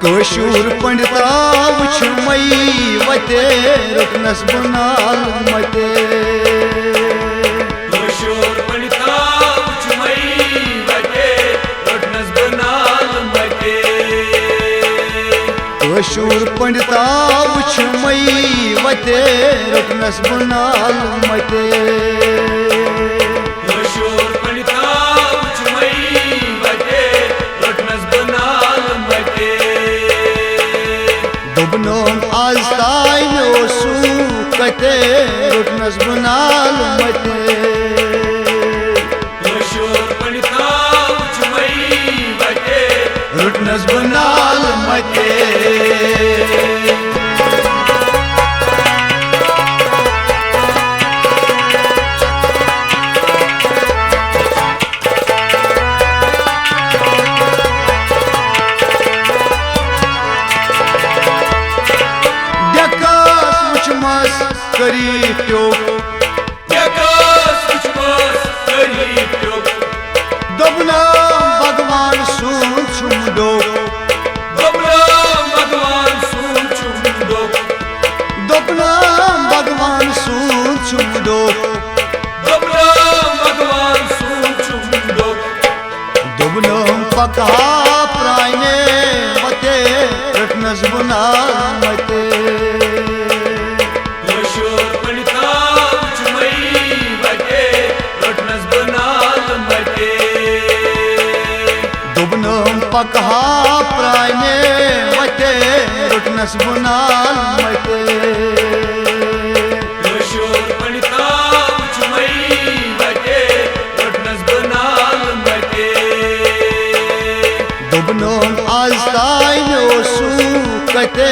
कशूर पंडिता वुछ मई वते रुकनस बनाल मते कशूर पंडिता वुछ मई वते रुकनस बनाल मते कशूर पंडिता वुछ मई वते रुकनस बनाल मते कशूर पंडिता वुछ मई वते रुकनस बनाल मते दुबनो आज ताई ओसू कते रुकनस बनाल मते कशूर पंडिता वुछ मई वते रुकनस बनाल मते करी प्यो दबना भगवान सुन छुमदो दबना भगवान सुन छुमदो दबना भगवान सुन छुमदो दबना भगवान सुन छुमदो दबना पका प्राइने मते रखनस बुना मते पकहा प्राइने मते रुकनस बनाल मते कशूर पंडिता वुछ मई वते रुकनस बनाल मते दुबनो आज ताई ओसू कते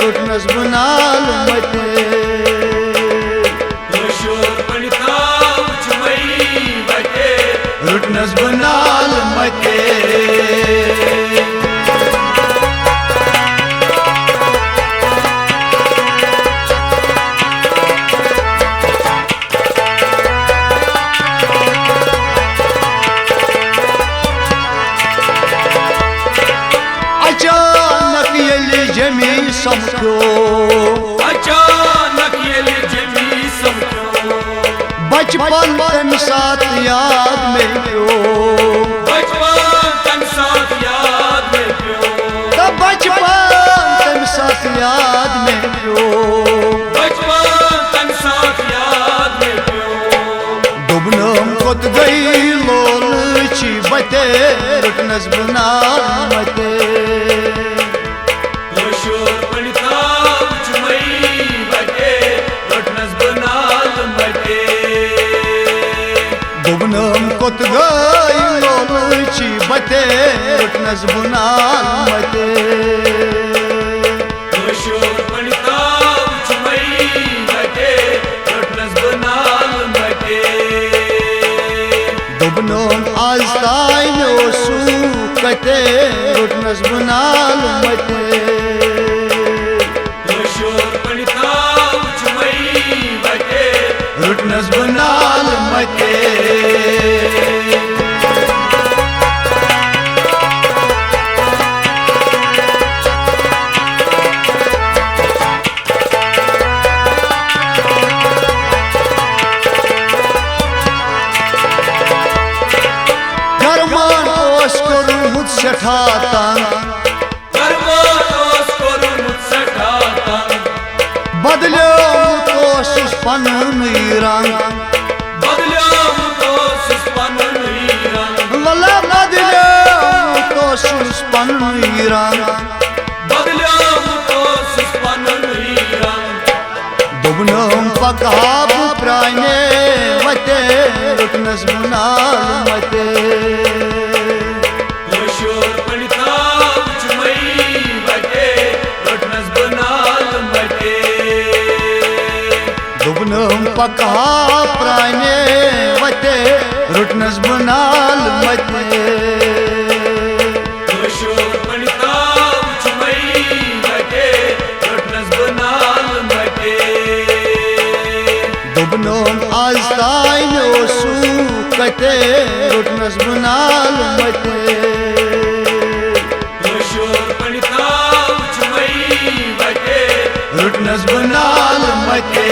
रुकनस बनाल मते कशूर पंडिता वुछ मई वते रुकनस बनाल मते अचानक ये जमी समझो अचानक ये जमी समझो बचपन तम साथ याद में क्यों बचपन तम साथ याद में क्यों तब बचपन तम साथ याद में क्यों बचपन तम साथ याद में क्यों दुबनम कोत गई लोलची बते रुकनस बनाल मते कशूर पंडिता वुछ मई वते रुकनस बनाल मते दुबनम कोत गई लोलची बते रुकनस बनाल मते कशूर पंडिता वुछ मई वते रुकनस बनाल मते दुबनो आज ताई ओसू कते रुकनस बनाल मते कशूर पंडिता वुछ मई वते रुकनस बनाल मते बदलो कोशिश पन रंग वल्ला बदलो कोशिश पन रंग दुबनम पकाब प्राइने मते रुकनस बनाल मते कशूर पंडिता वुछ मई वते रुकनस बनाल मते दुबनम पका प्राइने वते रुकनस बनाल मते कशूर पंडिता वुछ मई वते रुकनस बनाल मते दुबनम आज ताई ओसू कते रुटनस बुनाल मते कशूर पणिताव चुमई बटे रुटनस बुनाल मते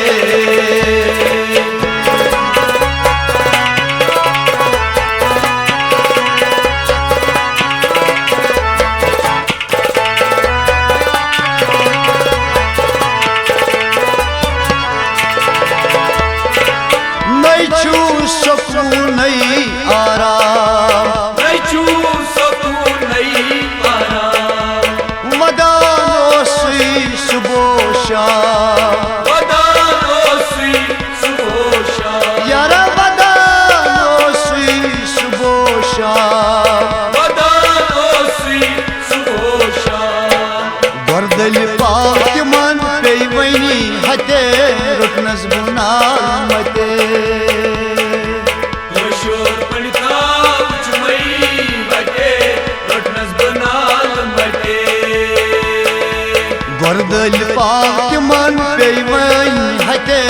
सुकून आराम सुकून आराम वदानो सी सुबह शाम यारा वदानो सी सुबह शाम वर्दल पाक मन पे वनी हते रुटनस बुनाल मते वर्दल पाक मन पे वनी हते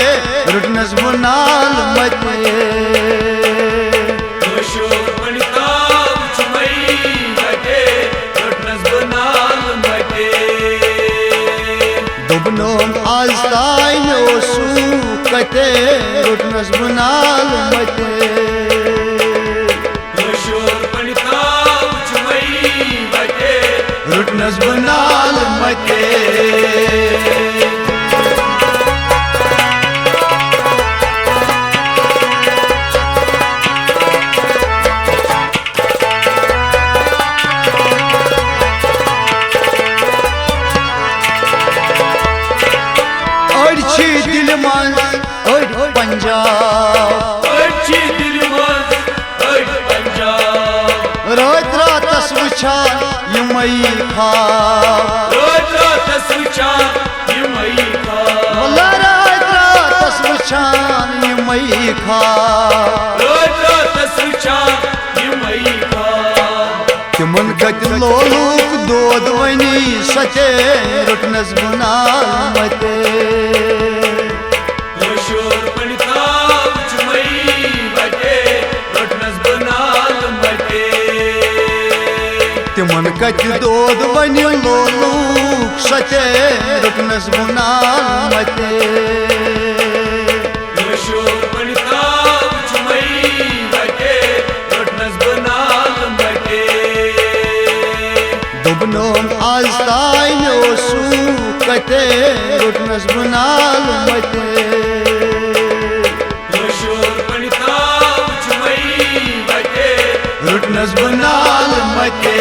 रुटनस बुनाल मते दुबनो आस्ताइनो सूकते रुटनस बुनाल मते रुटनस बुनाल मते अड़छी दिल मंज अड़ पंजाब रात रातस वुछान यमई खाब वल्ला रात रातस वुछान यमई खाब तिमन गत लोलूक दोद वनी सते रुटनस बुनाल मते तिमन कत दोद वनी लोलूक सते रुटनस बुनाल मते दुबनो आस्ताइनो सूकते रुटनस बुनाल मते रुटनस बुनाल मते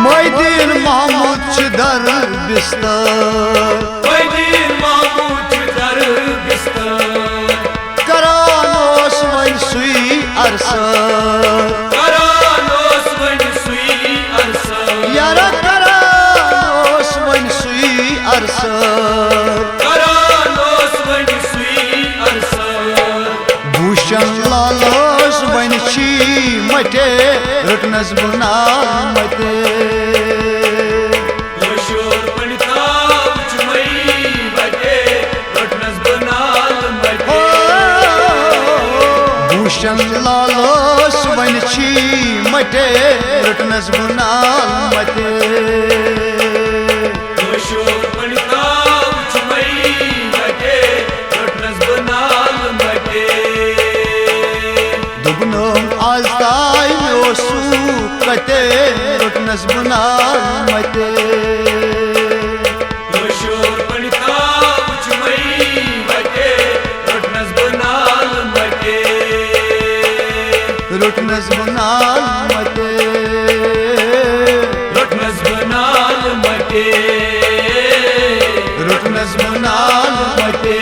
मैदीन महमूद दर बिस्तर करानोस वन सुई अरसर यारा करानोस वन सुई अरसर भूषण लालोस वन छी मटे रुटनस बुनाल मते भूषण लालोस वन छी मटे रुटनस बुनाल मते दुबनो आस्ताइनो सूकते रुटनस बुनाल मते रुटनस बुनाल मते रुटनस बुनाल मटे रुटनस बुनाल मते